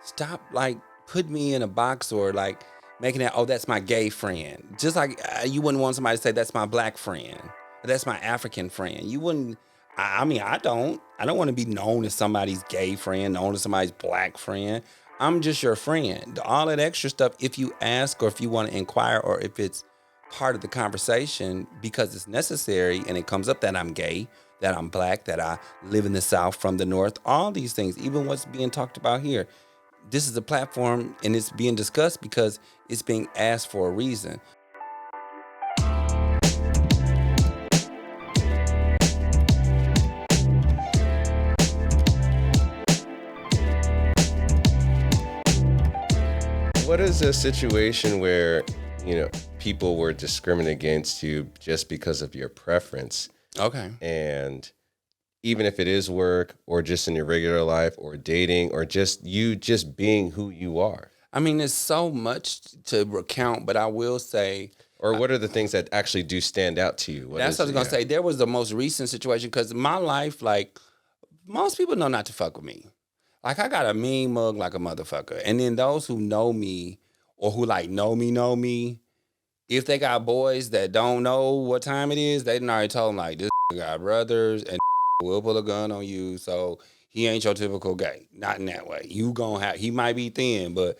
stop like put me in a box or like making that, oh, that's my gay friend. Just like you wouldn't want somebody to say that's my black friend, or that's my African friend. You wouldn't. I mean, I don't. I don't want to be known as somebody's gay friend, known as somebody's black friend. I'm just your friend. All that extra stuff, if you ask or if you want to inquire or if it's part of the conversation because it's necessary and it comes up that I'm gay, that I'm black, that I live in the South from the North, all these things, even what's being talked about here. This is a platform and it's being discussed because it's being asked for a reason. What is a situation where, people were discriminating against you just because of your preference? Okay. And even if it is work or just in your regular life or dating or just you just being who you are? I mean, there's so much to recount, but I will say. Or what are the things that actually do stand out to you? That's what I was going to say. There was the most recent situation because my life, like, most people know not to fuck with me. Like, I got a mean mug like a motherfucker. And then those who know me or who, like, know me, if they got boys that don't know what time it is, they done already told them, like, this got brothers and will pull a gun on you. So he ain't your typical gay. Not in that way. You gonna have, he might be thin, but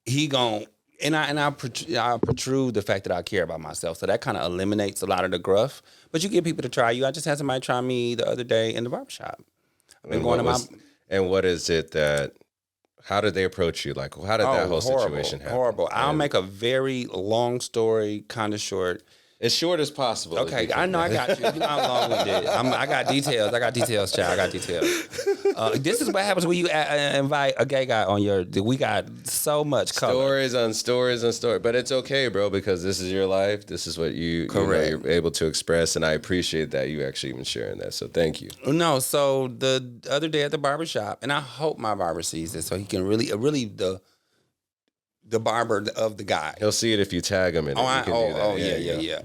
he gon' I protrude the fact that I care about myself. So that kind of eliminates a lot of the gruff. But you get people to try you. I just had somebody try me the other day in the barbershop. I've been going to my... And what is it that... How did they approach you? Like, how did that whole situation happen? Horrible. I'll make a very long story kind of short. As short as possible. Okay, I know I got you. You know how long we did. I got details, child. I got details. This is what happens when you invite a gay guy on your... We got so much color. Stories on stories on stories. But it's okay, bro, because this is your life. This is what you're able to express, and I appreciate that you actually even sharing that. So thank you. No, so the other day at the barbershop, and I hope my barber sees this so he can really the barber of the guy. He'll see it if you tag him in it. Yeah.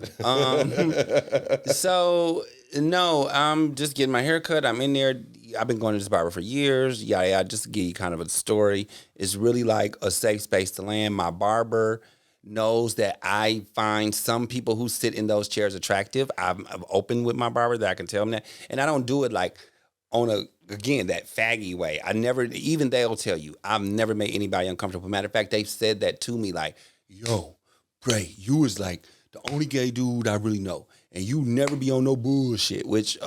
So, no, I'm just getting my hair cut. I'm in there. I've been going to this barber for years. Yeah. Just to give you kind of a story. It's really like a safe space to land. My barber knows that I find some people who sit in those chairs attractive. I'm open with my barber that I can tell them that. And I don't do it like on that faggy way. Even they'll tell you, I've never made anybody uncomfortable. Matter of fact, they've said that to me like, yo, Bray, you was like the only gay dude I really know. And you never be on no bullshit, which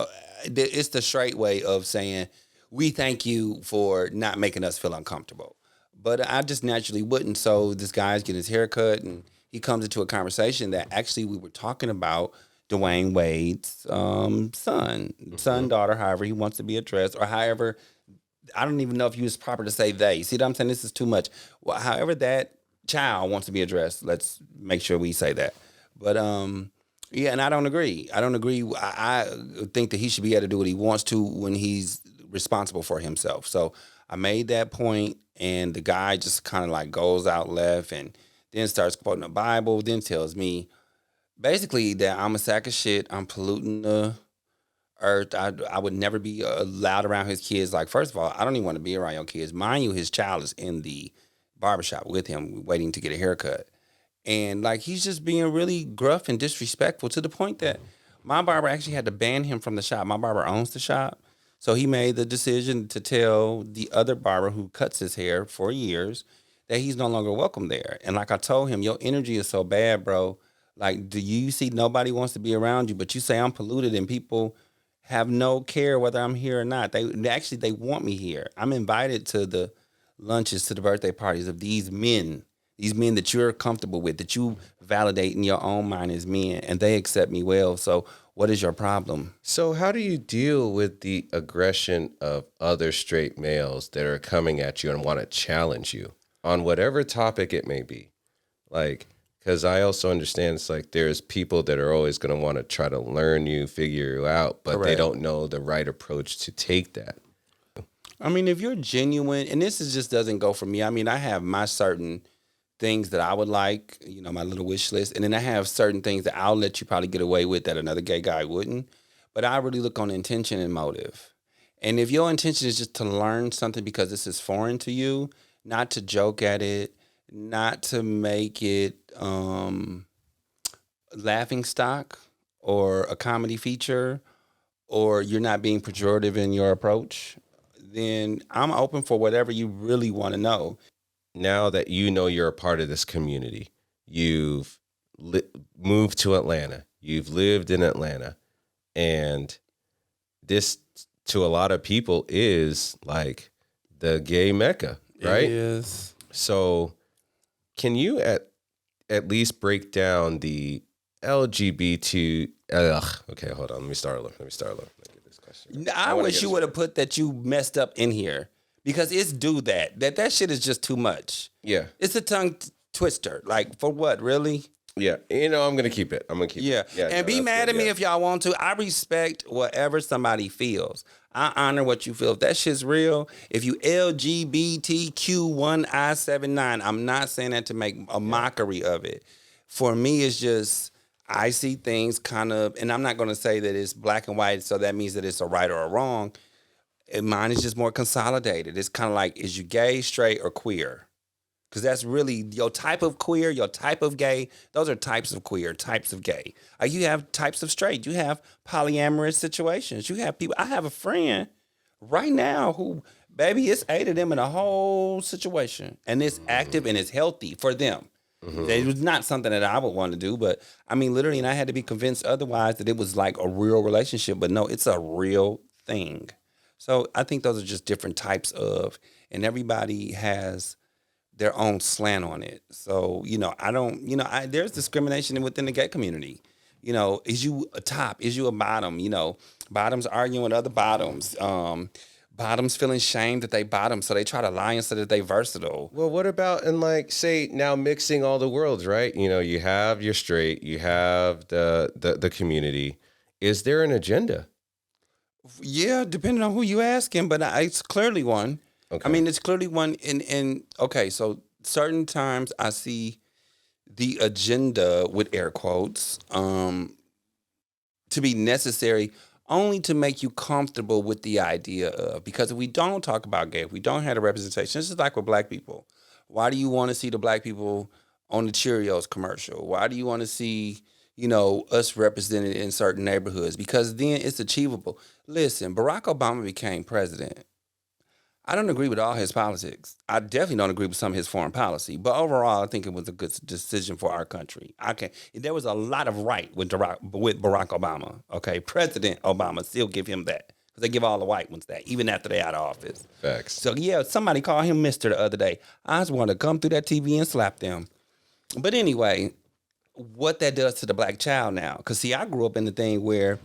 it's the straight way of saying, we thank you for not making us feel uncomfortable. But I just naturally wouldn't. So this guy's getting his hair cut and he comes into a conversation that actually we were talking about Dwayne Wade's son, daughter, however he wants to be addressed, or however, I don't even know if he was proper to say they. See what I'm saying? This is too much. Well, however that child wants to be addressed, let's make sure we say that. But yeah, and I don't agree. I think that he should be able to do what he wants to when he's responsible for himself. So I made that point, and the guy just kind of like goes out left and then starts quoting the Bible, then tells me, basically, that I'm a sack of shit. I'm polluting the earth. I would never be allowed around his kids. Like, first of all, I don't even want to be around your kids. Mind you, his child is in the barbershop with him, waiting to get a haircut. And, like, he's just being really gruff and disrespectful to the point that my barber actually had to ban him from the shop. My barber owns the shop. So he made the decision to tell the other barber who cuts his hair for years that he's no longer welcome there. And like I told him, your energy is so bad, bro. Like, do you see nobody wants to be around you, but you say I'm polluted and people have no care whether I'm here or not. They want me here. I'm invited to the lunches, to the birthday parties of these men that you're comfortable with, that you validate in your own mind as men, and they accept me well. So what is your problem? So how do you deal with the aggression of other straight males that are coming at you and want to challenge you on whatever topic it may be? Like, because I also understand it's like there's people that are always going to want to try to learn you, figure you out, but They don't know the right approach to take that. I mean, if you're genuine, and just doesn't go for me. I mean, I have my certain things that I would like, my little wish list. And then I have certain things that I'll let you probably get away with that another gay guy wouldn't. But I really look on intention and motive. And if your intention is just to learn something because this is foreign to you, not to joke at it, not to make it laughing stock or a comedy feature, or you're not being pejorative in your approach, then I'm open for whatever you really want to know. Now that you know you're a part of this community, you've moved to Atlanta, you've lived in Atlanta, and this to a lot of people is like the gay mecca, right? It is. So can you at least break down the LGBT? Okay, hold on. Let me start over. Let me get this question. I wish you would have put that you messed up in here because it's do that. That shit is just too much. Yeah. It's a tongue twister. Like, for what, really? Yeah. You know, I'm going to keep it. I'm going to keep it. Yeah. And be mad at me if y'all want to. I respect whatever somebody feels. I honor what you feel. If that shit's real, if you LGBTQ1I79, I'm not saying that to make a mockery of it. For me, it's just, I see things kind of, and I'm not going to say that it's black and white, so that means that it's a right or a wrong. And mine is just more consolidated. It's kind of like, is you gay, straight, or queer? Because that's really your type of queer, your type of gay. Those are types of queer, types of gay. You have types of straight. You have polyamorous situations. You have people. I have a friend right now who, baby, it's 8 of them in a whole situation. And it's active and it's healthy for them. It was not something that I would want to do. But, I mean, literally, and I had to be convinced otherwise that it was like a real relationship. But no, it's a real thing. So I think those are just different types of, and everybody has their own slant on it. So, I don't, there's discrimination within the gay community. Is you a top? Is you a bottom? Bottoms arguing with other bottoms. Bottoms feeling shamed that they bottom, so they try to lie instead of they versatile. Well, what about, and like, say now mixing all the worlds, right? You have your straight, you have the community. Is there an agenda? Yeah, depending on who you asking, but it's clearly one. Okay. I mean, it's clearly one okay, so certain times I see the agenda with air quotes to be necessary only to make you comfortable with the idea of, because if we don't talk about gay, if we don't have a representation, this is like with black people. Why do you want to see the black people on the Cheerios commercial? Why do you want to see, us represented in certain neighborhoods? Because then it's achievable. Listen, Barack Obama became president. I don't agree with all his politics. I definitely don't agree with some of his foreign policy. But overall, I think it was a good decision for our country. There was a lot of right with Barack Obama. Okay, President Obama, still give him that. Because they give all the white ones that, even after they out of office. Facts. So, yeah, somebody called him Mister the other day. I just want to come through that TV and slap them. But anyway, what that does to the black child now. Because, see, I grew up in the thing where,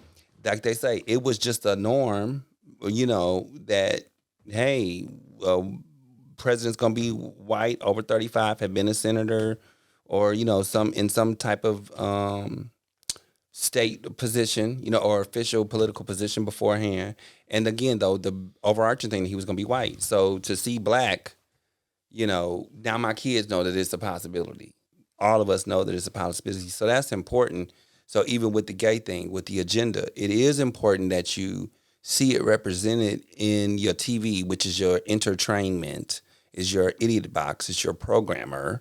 like they say, it was just a norm, that, hey, president's gonna be white, over 35, have been a senator, or in some type of state position, or official political position beforehand. And again, though, the overarching thing, he was gonna be white. So to see black, now my kids know that it's a possibility. All of us know that it's a possibility. So that's important. So even with the gay thing, with the agenda, it is important that you see it represented in your TV, which is your entertainment, is your idiot box, is your programmer.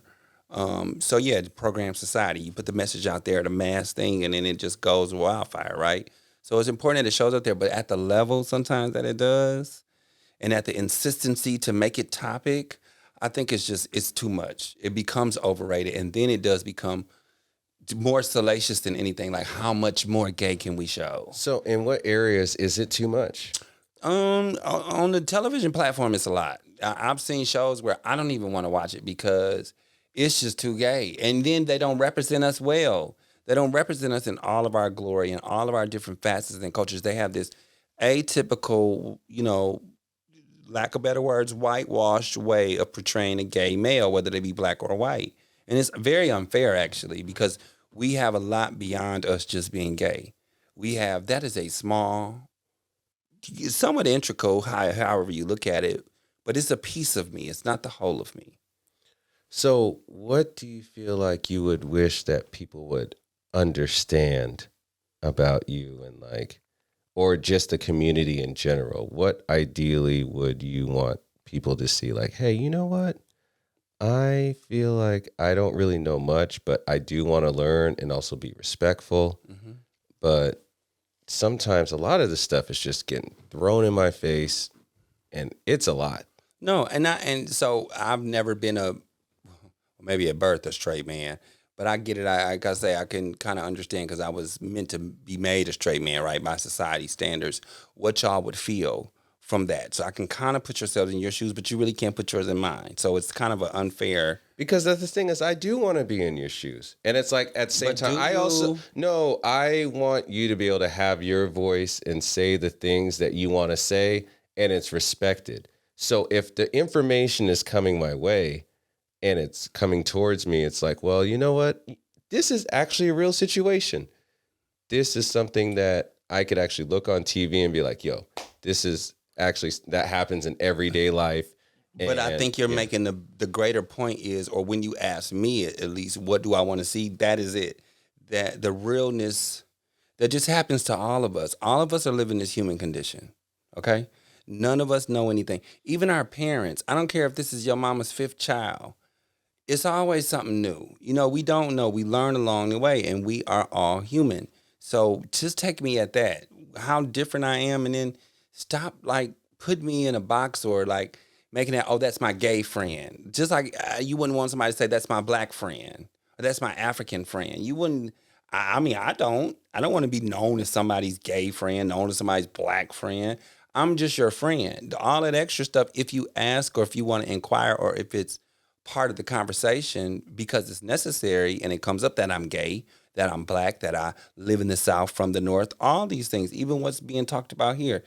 So yeah, the program society, you put the message out there, the mass thing, and then it just goes wildfire, right? So it's important that it shows up there, but at the level sometimes that it does, and at the insistency to make it topic, I think it's too much. It becomes overrated, and then it does become more salacious than anything. Like, how much more gay can we show? So in what areas is it too much? On the television platform, it's a lot. I've seen shows where I don't even want to watch it because it's just too gay. And then they don't represent us well. They don't represent us in all of our glory and all of our different facets and cultures. They have this atypical, lack of better words, whitewashed way of portraying a gay male, whether they be black or white. And it's very unfair, actually, because we have a lot beyond us just being gay. That is a small, somewhat integral, however you look at it, but it's a piece of me. It's not the whole of me. So what do you feel like you would wish that people would understand about you and or just the community in general? What ideally would you want people to see? Like, hey, you know what? I feel like I don't really know much, but I do want to learn and also be respectful. Mm-hmm. But sometimes a lot of the stuff is just getting thrown in my face, and it's a lot. No, and so I've never been maybe at birth a straight man, but I get it. I gotta say I can kind of understand because I was meant to be made a straight man, right, by society standards. What y'all would feel from that, so I can kind of put yourselves in your shoes, but you really can't put yours in mine. So it's kind of an unfair. Because that's the thing is, I do want to be in your shoes, and it's like at the same But time, do I also you? no, I want you to be able to have your voice and say the things that you want to say, and it's respected. So if the information is coming my way and it's coming towards me, it's like, well, you know what? This is actually a real situation. This is something that I could actually look on TV and be like, yo, this is actually that happens in everyday life. But I And think you're yeah, making the greater point is, or when you ask me at least, what do I want to see? That is it. That the realness that just happens to all of us. All of us are living this human condition. Okay? None of us know anything. Even our parents. I don't care if this is your mama's fifth child. It's always something new. You know, we don't know. We learn along the way, and we are all human. So just take me at that, how different I am, and then stop like put me in a box or like making that, oh, that's my gay friend. Just like you wouldn't want somebody to say that's my black friend or that's my African friend. You wouldn't. I mean, I don't. I don't want to be known as somebody's gay friend, known as somebody's black friend. I'm just your friend. All that extra stuff, if you ask or if you want to inquire or if it's part of the conversation because it's necessary and it comes up that I'm gay, that I'm black, that I live in the South from the North, all these things, even what's being talked about here.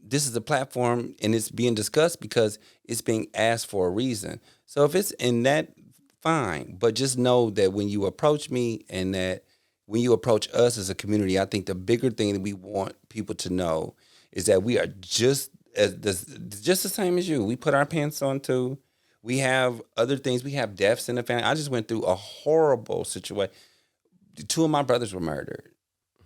This is a platform and it's being discussed because it's being asked for a reason. So if it's in that, fine. But just know that when you approach me and that when you approach us as a community, I think the bigger thing that we want people to know is that we are just the same as you. We put our pants on too. We have other things. We have deaths in the family. I just went through a horrible situation. Two of my brothers were murdered.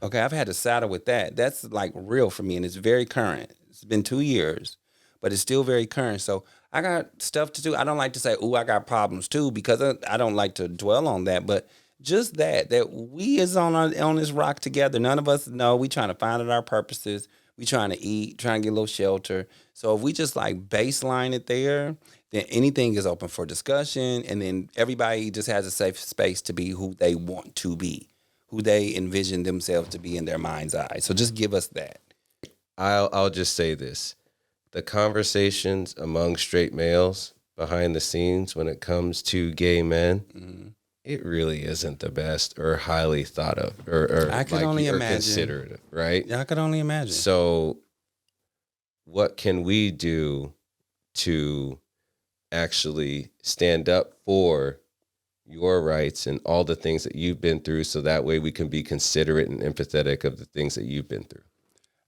Okay, I've had to saddle with that. That's like real for me, and it's very current. It's been 2 years, but it's still very current. So I got stuff to do. I don't like to say, "Ooh, I got problems too," because I don't like to dwell on that. But just that we is on this rock together. None of us know. We trying to find out our purposes. We trying to eat, trying to get a little shelter. So if we just like baseline it there, then anything is open for discussion, and then everybody just has a safe space to be who they want to be, who they envision themselves to be in their mind's eye. So just give us that. I'll just say this. The conversations among straight males behind the scenes when it comes to gay men, it really isn't the best or highly thought of or I could like only or imagine. considered, right? I could only imagine. So what can we do to actually stand up for your rights and all the things that you've been through so that way we can be considerate and empathetic of the things that you've been through?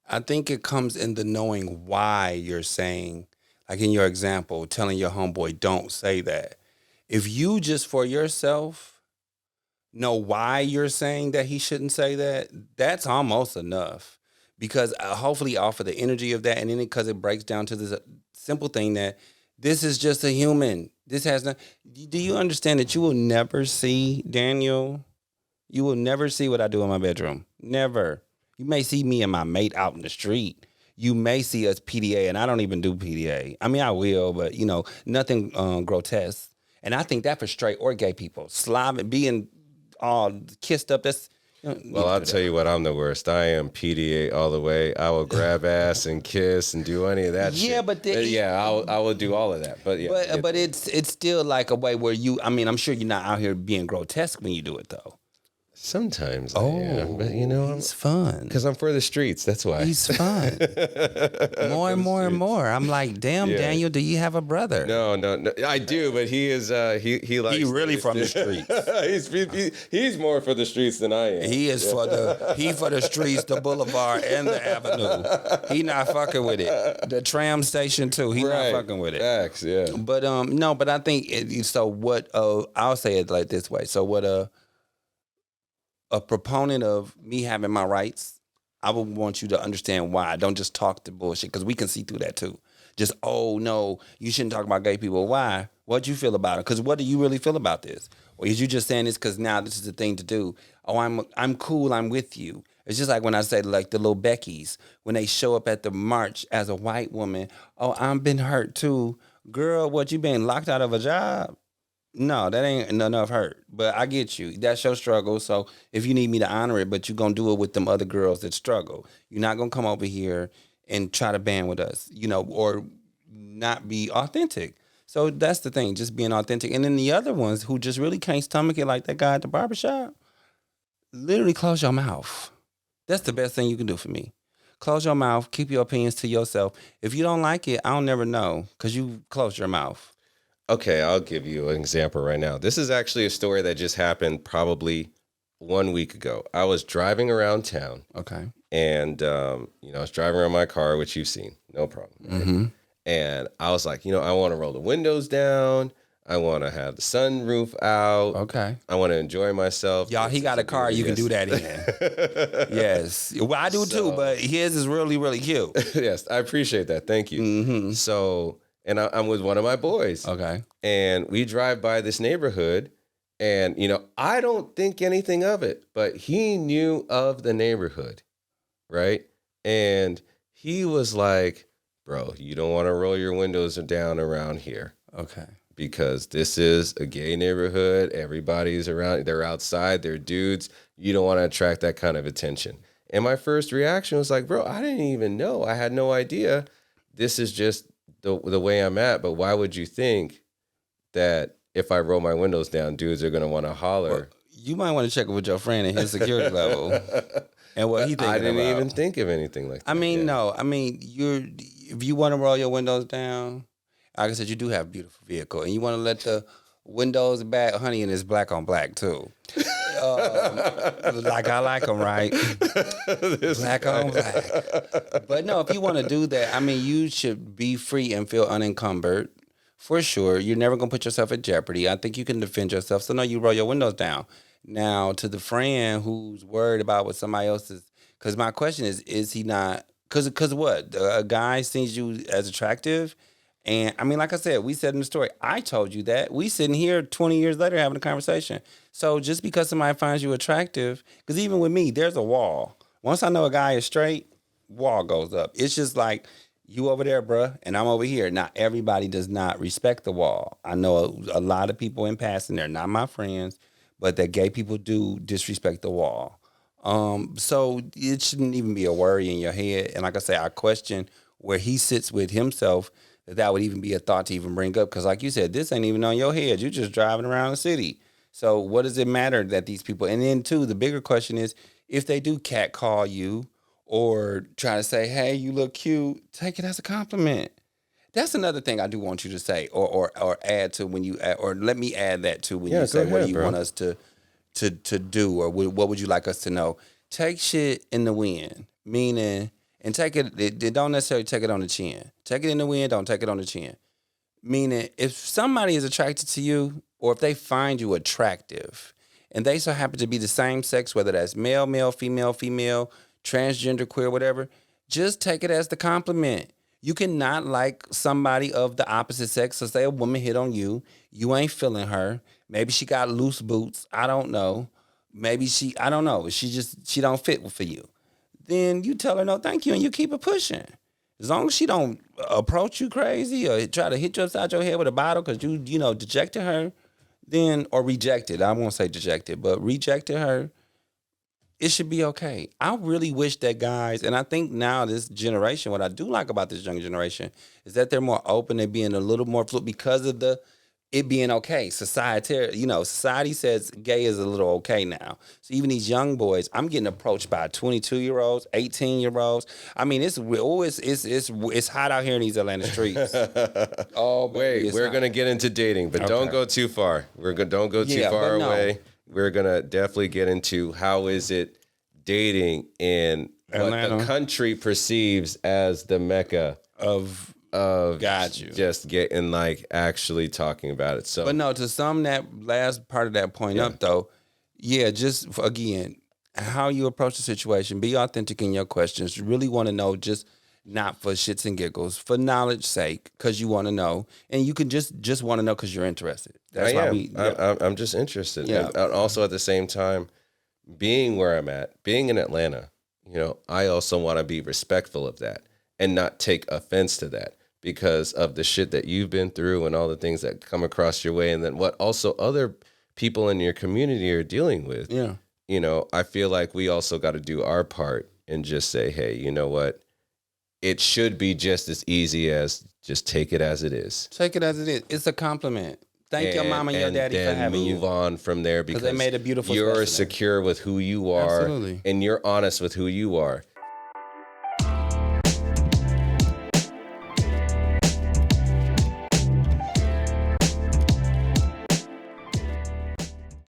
I think it comes in the knowing why you're saying, like in your example, telling your homeboy, don't say that. If you just for yourself know why you're saying that he shouldn't say that, that's almost enough. Because hopefully, off of the energy of that, and then because it breaks down to this simple thing that this is just a human. This has not. Do you understand that you will never see Daniel? You will never see what I do in my bedroom. Never. You may see me and my mate out in the street. You may see us PDA, and I don't even do PDA. I mean, I will, but nothing grotesque. And I think that for straight or gay people, slobbing, being all kissed up. That's Well, I'll tell you what, I'm the worst. I am PDA all the way. I will grab ass and kiss and do any of that shit. Yeah, but I will do all of that. But yeah, but it's still like a way where you. I mean, I'm sure you're not out here being grotesque when you do it though. sometimes I am. But He's fun. because I'm for the streets. That's why. He's fun. More and more and more. I'm like, damn, Yeah. Daniel, do you have a brother? No, I do, but he is. He likes. He really from the streets. he's more for the streets than I am. He is for the streets, the boulevard, and the avenue. He not fucking with it. The tram station too. He Right. not fucking with it. Facts, yeah. But no, but I think so. What I'll say it like this way. So what a proponent of me having my rights, I would want you to understand why. Don't just talk the bullshit because we can see through that too. Just, oh no, you shouldn't talk about gay people. Why? What you feel about it? Because what do you really feel about this? Or is you just saying this because now this is the thing to do? Oh, I'm cool. I'm with you. It's just like when I say like the little Beckys when they show up at the march as a white woman. Oh, I'm been hurt too, girl. What you been locked out of a job? No, that ain't enough hurt. But I get you. That's your struggle. So if you need me to honor it, but you gonna do it with them other girls that struggle. You're not gonna come over here and try to band with us, or not be authentic. So that's the thing, just being authentic. And then the other ones who just really can't stomach it, like that guy at the barbershop, literally close your mouth. That's the best thing you can do for me. Close your mouth, keep your opinions to yourself. If you don't like it, I'll never know because you close your mouth. Okay, I'll give you an example right now. This is actually a story that just happened probably 1 week ago. I was driving around town. Okay. And, I was driving around my car, which you've seen. No problem. Right? Mm-hmm. And I was like, I want to roll the windows down. I want to have the sunroof out. Okay. I want to enjoy myself. Y'all, he got a car you can do that in. Yes. Well, I do too, but his is really, really cute. Yes, I appreciate that. Thank you. Mm-hmm. So, and I'm with one of my boys. Okay. And we drive by this neighborhood, and, I don't think anything of it, but he knew of the neighborhood, right? And he was like, bro, you don't want to roll your windows down around here. Okay. Because this is a gay neighborhood. Everybody's around. They're outside. They're dudes. You don't want to attract that kind of attention. And my first reaction was like, bro, I didn't even know. I had no idea. This is just the way I'm at. But why would you think that if I roll my windows down, dudes are going to want to holler? Well, you might want to check it with your friend and his security level. And what he thinking I didn't about. even think of anything like that. No. If you want to roll your windows down, like I said, you do have a beautiful vehicle, and you want to let the windows back, honey, and it's black on black too. Like I like them, right? Black on black. But no, if you want to do that, you should be free and feel unencumbered. For sure. You're never going to put yourself at jeopardy. I think you can defend yourself. So no, you roll your windows down. Now, to the friend who's worried about what somebody else is, because my question is he not, because what? A guy sees you as attractive. And like I said, we said in the story, I told you that. We sitting here 20 years later having a conversation. So just because somebody finds you attractive, because even with me, there's a wall. Once I know a guy is straight, wall goes up. It's just like, you over there, bruh, and I'm over here. Now, everybody does not respect the wall. I know a lot of people in passing, they're not my friends, but that gay people do disrespect the wall. So it shouldn't even be a worry in your head. And like I say, I question where he sits with himself, that would even be a thought to even bring up. Because like you said, this ain't even on your head. You're just driving around the city. So what does it matter that these people, and then too, the bigger question is, if they do catcall you or try to say, hey, you look cute, take it as a compliment. That's another thing I do want you to say or add to when you, or let me add that to when you say ahead, what do you bro. want us to do, or what would you like us to know? Take shit in the wind, meaning, and take it don't necessarily take it on the chin. Take it in the wind, don't take it on the chin. Meaning, if somebody is attracted to you, or if they find you attractive, and they so happen to be the same sex, whether that's male, male, female, female, transgender, queer, whatever, just take it as the compliment. You cannot like somebody of the opposite sex. So say a woman hit on you, you ain't feeling her. Maybe she got loose boots. I don't know. Maybe I don't know. She don't fit for you. Then you tell her no thank you and you keep it pushing. As long as she don't approach you crazy or try to hit you upside your head with a bottle because you dejected her, then, or rejected. I won't say dejected, but rejected her, it should be okay. I really wish that guys, and I think now this generation, what I do like about this younger generation is that they're more open and being a little more fluid because of it being okay. Society says gay is a little okay now. So even these young boys, I'm getting approached by 22-year-olds, 18-year-olds. It's hot out here in these Atlanta streets. Oh, wait, we're gonna get into dating, but don't go too far. Don't go too far away. We're gonna definitely get into how is it dating in Atlanta. What the country perceives as the mecca of got you. Just getting actually talking about it. So, but no, to sum that last part of that point up though, just again, how you approach the situation, be authentic in your questions. You really want to know just not for shits and giggles, for knowledge sake, because you want to know, and you can just want to know because you're interested. That's I why am. we. Yeah. I'm just interested. Yeah. And also at the same time, being where I'm at, being in Atlanta, I also want to be respectful of that and not take offense to that because of the shit that you've been through and all the things that come across your way, and then what also other people in your community are dealing with. Yeah. I feel like we also got to do our part and just say, hey, you know what? It should be just as easy as just take it as it is. Take it as it is. It's a compliment. Thank your mom and your daddy for having you. Move on from there because they made a beautiful you're specimen. secure with who you are. Absolutely. And you're honest with who you are.